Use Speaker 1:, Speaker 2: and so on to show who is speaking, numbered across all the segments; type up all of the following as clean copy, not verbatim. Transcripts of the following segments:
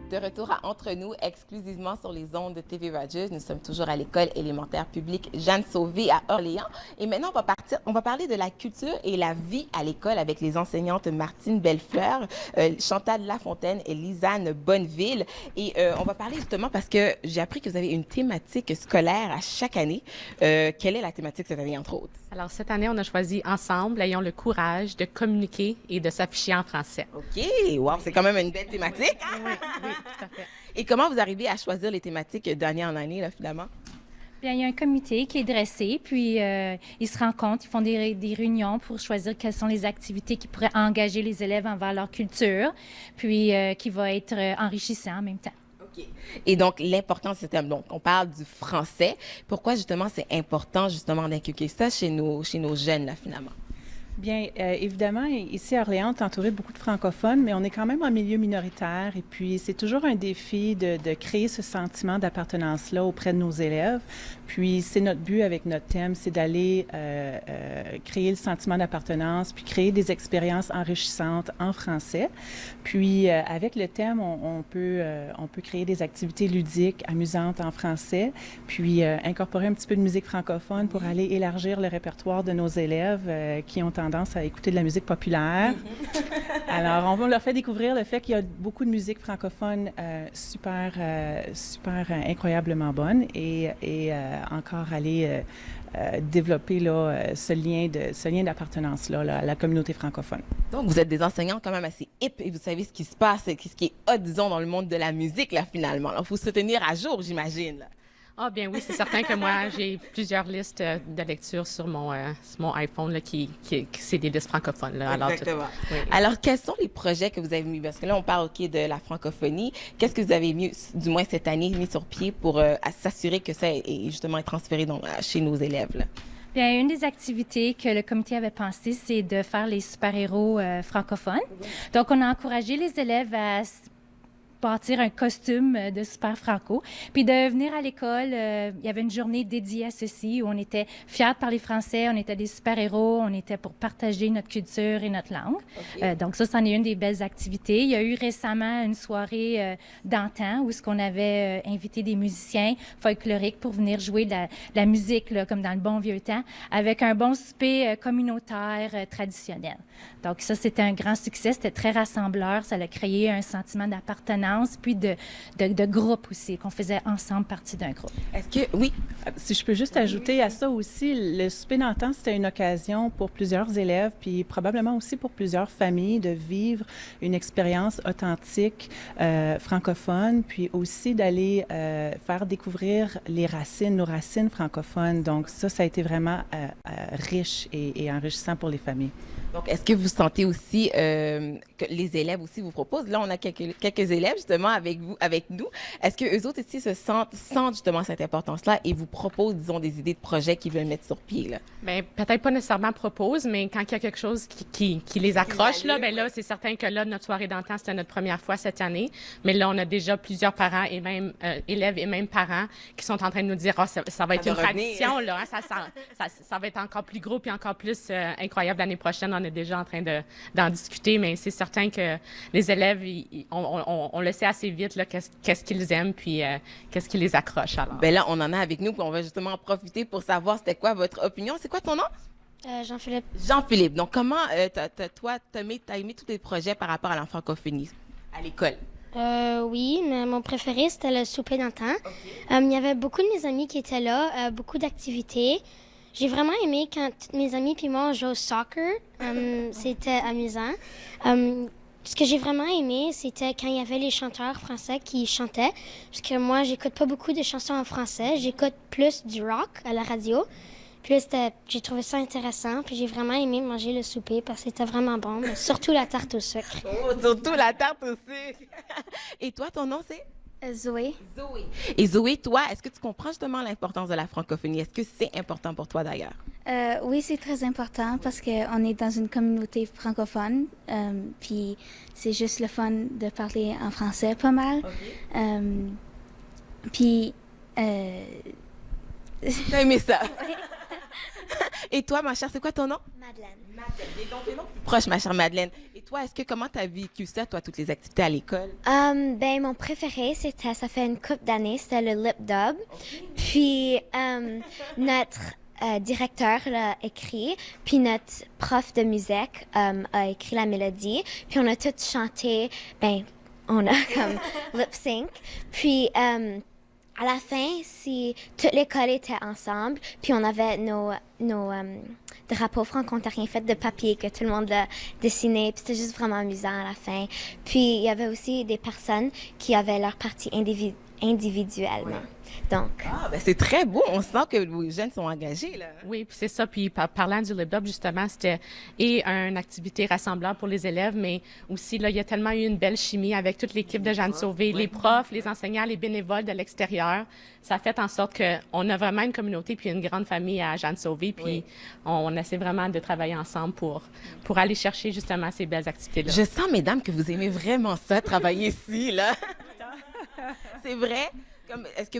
Speaker 1: De retour à Entre nous, exclusivement sur les ondes de TV Rogers. Nous sommes toujours à l'école élémentaire publique Jeanne Sauvé à Orléans. Et maintenant, on va parler de la culture et la vie à l'école avec les enseignantes Martine Bellefleur, Chantal Lafontaine et Lisanne Bonneville. Et on va parler justement parce que j'ai appris que vous avez une thématique scolaire à chaque année. Quelle est la thématique cette année, entre autres?
Speaker 2: Alors, cette année, on a choisi Ensemble, ayons le courage de communiquer et de s'afficher en français.
Speaker 1: OK! Wow, c'est quand même une belle thématique.
Speaker 2: Oui, oui, tout à fait.
Speaker 1: Et comment vous arrivez à choisir les thématiques d'année en année, là, finalement?
Speaker 3: Bien, il y a un comité qui est dressé, puis ils se rencontrent, ils font des réunions pour choisir quelles sont les activités qui pourraient engager les élèves envers leur culture, puis qui va être enrichissant en même temps.
Speaker 1: OK. Et donc, l'importance de ce thème, donc, on parle du français. Pourquoi, justement, c'est important, justement, d'inculquer ça chez nos jeunes, là, finalement?
Speaker 4: Bien, évidemment, ici à Orléans, on est entouré de beaucoup de francophones, mais on est quand même en milieu minoritaire. Et puis, c'est toujours un défi de créer ce sentiment d'appartenance-là auprès de nos élèves. Puis, c'est notre but avec notre thème, c'est d'aller créer le sentiment d'appartenance, puis créer des expériences enrichissantes en français. Puis, avec le thème, on peut créer des activités ludiques, amusantes en français, puis incorporer un petit peu de musique francophone pour aller élargir le répertoire de nos élèves qui ont tendance à écouter de la musique populaire. Alors, on leur fait découvrir le fait qu'il y a beaucoup de musique francophone super incroyablement bonne et encore aller développer là, ce lien d'appartenance-là à la communauté francophone.
Speaker 1: Donc, vous êtes des enseignants quand même assez hip et vous savez ce qui se passe, ce qui est hot, disons, dans le monde de la musique, là, finalement. Il faut se tenir à jour, j'imagine, là.
Speaker 2: Ah bien oui, c'est certain que moi, j'ai plusieurs listes de lecture sur mon iPhone là, qui c'est des listes francophones. Là,
Speaker 1: Exactement.
Speaker 2: Oui.
Speaker 1: Alors, quels sont les projets que vous avez mis? Parce que là, on parle de la francophonie. Qu'est-ce que vous avez mis, du moins cette année, mis sur pied pour s'assurer que ça est justement transféré chez nos élèves, là?
Speaker 3: Bien, une des activités que le comité avait pensé, c'est de faire les super-héros francophones. Donc, on a encouragé les élèves à bâtir un costume de super franco. Puis de venir à l'école, il y avait une journée dédiée à ceci où on était fiers de parler français, on était des super-héros, on était pour partager notre culture et notre langue.
Speaker 1: Okay.
Speaker 3: Donc ça, c'en est une des belles activités. Il y a eu récemment une soirée d'antan où on avait invité des musiciens folkloriques pour venir jouer de la musique, là, comme dans le bon vieux temps, avec un bon souper communautaire traditionnel. Donc ça, c'était un grand succès, c'était très rassembleur, ça a créé un sentiment d'appartenance puis de groupe aussi, qu'on faisait ensemble partie d'un groupe.
Speaker 1: Est-ce que, oui,
Speaker 4: si je peux juste ajouter à ça aussi, le souper d'antan, c'était une occasion pour plusieurs élèves, puis probablement aussi pour plusieurs familles de vivre une expérience authentique francophone, puis aussi d'aller faire découvrir nos racines francophones. Donc ça a été vraiment riche et enrichissant pour les familles.
Speaker 1: Donc, est-ce que vous sentez aussi que les élèves aussi vous proposent? Là, on a quelques élèves justement avec nous. Est-ce que eux autres ici sentent justement cette importance-là et vous proposent, disons, des idées de projets qu'ils veulent mettre sur pied, là?
Speaker 2: Bien, peut-être pas nécessairement proposent, mais quand il y a quelque chose qui les accroche, là, bien là, c'est certain que là, notre soirée d'antan, c'était notre première fois cette année. Mais là, on a déjà plusieurs parents et même élèves et même parents qui sont en train de nous dire, ça va être une tradition, là, hein, ça va être encore plus gros puis encore plus incroyable l'année prochaine. On est déjà en train d'en discuter, mais c'est certain que les élèves, on le sait assez vite, là, qu'est-ce qu'ils aiment, puis qu'est-ce qui les accroche. Alors.
Speaker 1: Bien là, on en a avec nous, puis on va justement en profiter pour savoir c'était quoi votre opinion. C'est quoi ton nom?
Speaker 5: Jean-Philippe.
Speaker 1: Jean-Philippe. Donc, comment, t'as aimé tous les projets par rapport à la francophonie à l'école?
Speaker 5: Oui, mais mon préféré, c'était le souper d'antan.
Speaker 1: Okay.
Speaker 5: Il y avait beaucoup de mes amis qui étaient là, beaucoup d'activités. J'ai vraiment aimé quand toutes mes amies puis moi on jouait au soccer. C'était amusant. Ce que j'ai vraiment aimé, c'était quand il y avait les chanteurs français qui chantaient. Parce que moi, j'écoute pas beaucoup de chansons en français. J'écoute plus du rock à la radio. Puis là, j'ai trouvé ça intéressant. Puis j'ai vraiment aimé manger le souper parce que c'était vraiment bon. Mais surtout la tarte au sucre.
Speaker 1: Oh, surtout la tarte au sucre! Et toi, ton nom, c'est?
Speaker 5: Zoé.
Speaker 1: Zoé. Et Zoé, toi, est-ce que tu comprends justement l'importance de la francophonie? Est-ce que c'est important pour toi d'ailleurs?
Speaker 6: Oui, c'est très important parce qu'on est dans une communauté francophone, puis c'est juste le fun de parler en français pas mal.
Speaker 1: Okay.
Speaker 6: Puis...
Speaker 1: T'as aimé ça? Et toi, ma chère, c'est quoi ton nom?
Speaker 5: Madeleine.
Speaker 1: Madeleine. Et donc, les noms plus proches, ma chère Madeleine. Et toi, comment tu as vécu ça, toi, toutes les activités à l'école?
Speaker 7: Ben, mon préféré, ça fait une couple d'années, c'était le lip dub. Puis, notre directeur l'a écrit, puis notre prof de musique a écrit la mélodie, puis on a tous chanté, ben, on a comme lip sync. Puis, à la fin, si toute l'école était ensemble, puis on avait nos drapeaux franco-ontariens faits de papier que tout le monde a dessiné, puis c'était juste vraiment amusant à la fin. Puis il y avait aussi des personnes qui avaient leur partie individuellement.
Speaker 1: Oui.
Speaker 7: Donc.
Speaker 1: Ah, ben c'est très beau. On sent que les jeunes sont engagés, là.
Speaker 2: Oui, puis c'est ça. Puis parlant du Lip Dub, justement, c'était une activité rassembleur pour les élèves, mais aussi, là, il y a tellement eu une belle chimie avec toute l'équipe de Jeanne Sauvé, les profs, les enseignants, les bénévoles de l'extérieur. Ça a fait en sorte qu'on a vraiment une communauté puis une grande famille à Jeanne Sauvé, puis on essaie vraiment de travailler ensemble pour aller chercher, justement, ces belles activités-là.
Speaker 1: Je sens, mesdames, que vous aimez vraiment ça, travailler ici, là. C'est vrai? Est-ce que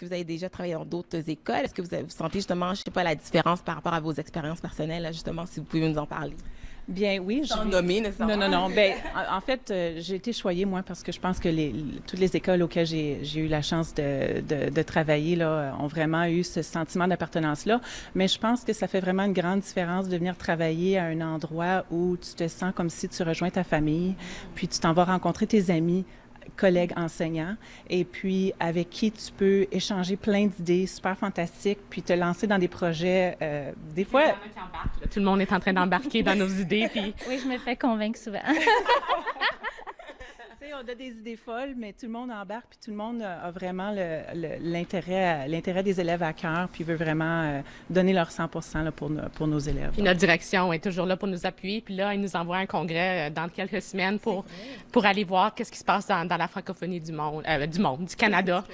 Speaker 1: vous avez déjà travaillé dans d'autres écoles? Est-ce que vous sentez justement, je sais pas, la différence par rapport à vos expériences personnelles, là, justement, si vous pouvez nous en parler?
Speaker 4: Bien, oui.
Speaker 1: Sans nommer, nécessairement.
Speaker 4: Non. Ben, en fait, j'ai été choyée, moi, parce que je pense que toutes les écoles auxquelles j'ai eu la chance de travailler là, ont vraiment eu ce sentiment d'appartenance-là. Mais je pense que ça fait vraiment une grande différence de venir travailler à un endroit où tu te sens comme si tu rejoins ta famille, puis tu t'en vas rencontrer tes amis, collègues enseignants, et puis avec qui tu peux échanger plein d'idées super fantastiques, puis te lancer dans des projets, des fois...
Speaker 2: Il y en a qui embarquent, là. Tout le monde est en train d'embarquer dans nos idées, puis...
Speaker 3: Oui, je me fais convaincre souvent.
Speaker 4: On a des idées folles, mais tout le monde embarque, puis tout le monde a vraiment l'intérêt des élèves à cœur, puis veut vraiment donner leur 100% là, pour nos élèves.
Speaker 2: Puis notre direction est toujours là pour nous appuyer. Puis là, ils nous envoient un congrès dans quelques semaines pour aller voir qu'est-ce qui se passe dans la francophonie du Canada.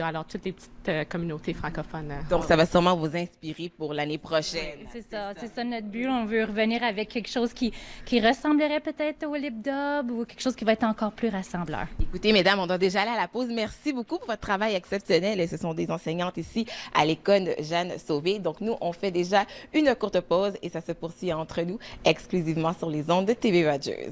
Speaker 2: Alors, toutes les petites communautés francophones.
Speaker 1: Donc, ça va sûrement vous inspirer pour l'année prochaine.
Speaker 3: C'est ça notre but. On veut revenir avec quelque chose qui ressemblerait peut-être au Lip Dub ou quelque chose qui va être encore plus rassembleur.
Speaker 1: Écoutez, mesdames, on doit déjà aller à la pause. Merci beaucoup pour votre travail exceptionnel. Et ce sont des enseignantes ici à l'école Jeanne Sauvé. Donc, nous, on fait déjà une courte pause et ça se poursuit entre nous exclusivement sur les ondes de TV Rogers.